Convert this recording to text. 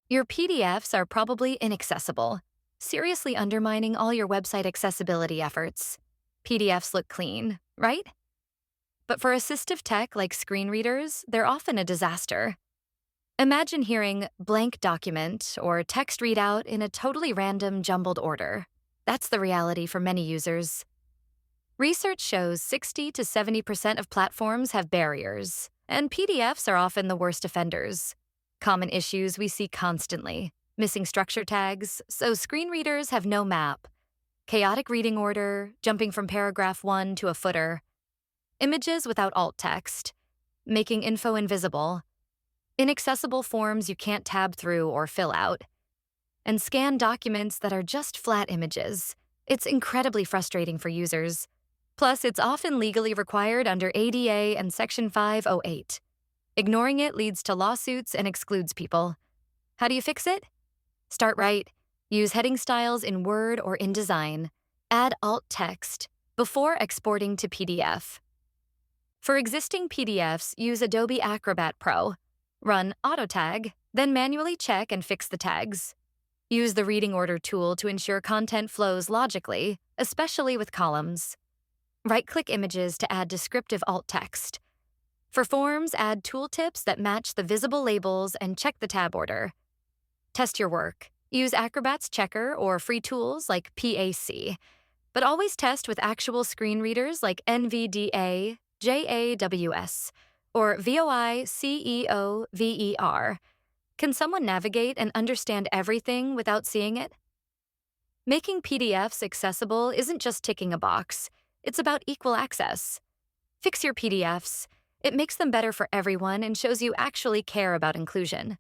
Your PDFs are probably inaccessible, seriously undermining all your website accessibility efforts. PDFs look clean, right? But for assistive tech like screen readers, they're often a disaster. Imagine hearing blank document or text readout in a totally random, jumbled order. That's the reality for many users. Research shows 60 to 70% of platforms have barriers, and PDFs are often the worst offenders. Common issues we see constantly: missing structure tags, so screen readers have no map; chaotic reading order, jumping from paragraph 1 to a footer; images without alt text, making info invisible; inaccessible forms you can't tab through or fill out; and scanned documents that are just flat images. It's incredibly frustrating for users. Plus, it's often legally required under ADA and Section 508. Ignoring it leads to lawsuits and excludes people. How do you fix it? Start right. Use heading styles in Word or InDesign. Add alt text before exporting to PDF. For existing PDFs, use Adobe Acrobat Pro. Run auto tag, then manually check and fix the tags. Use the reading order tool to ensure content flows logically, especially with columns. Right-click images to add descriptive alt text. For forms, add tooltips that match the visible labels and check the tab order. Test your work. Use Acrobat's checker or free tools like PAC, but always test with actual screen readers like NVDA, JAWS, or VOICEOVER. Can someone navigate and understand everything without seeing it? Making PDFs accessible isn't just ticking a box. It's about equal access. Fix your PDFs. It makes them better for everyone and shows you actually care about inclusion.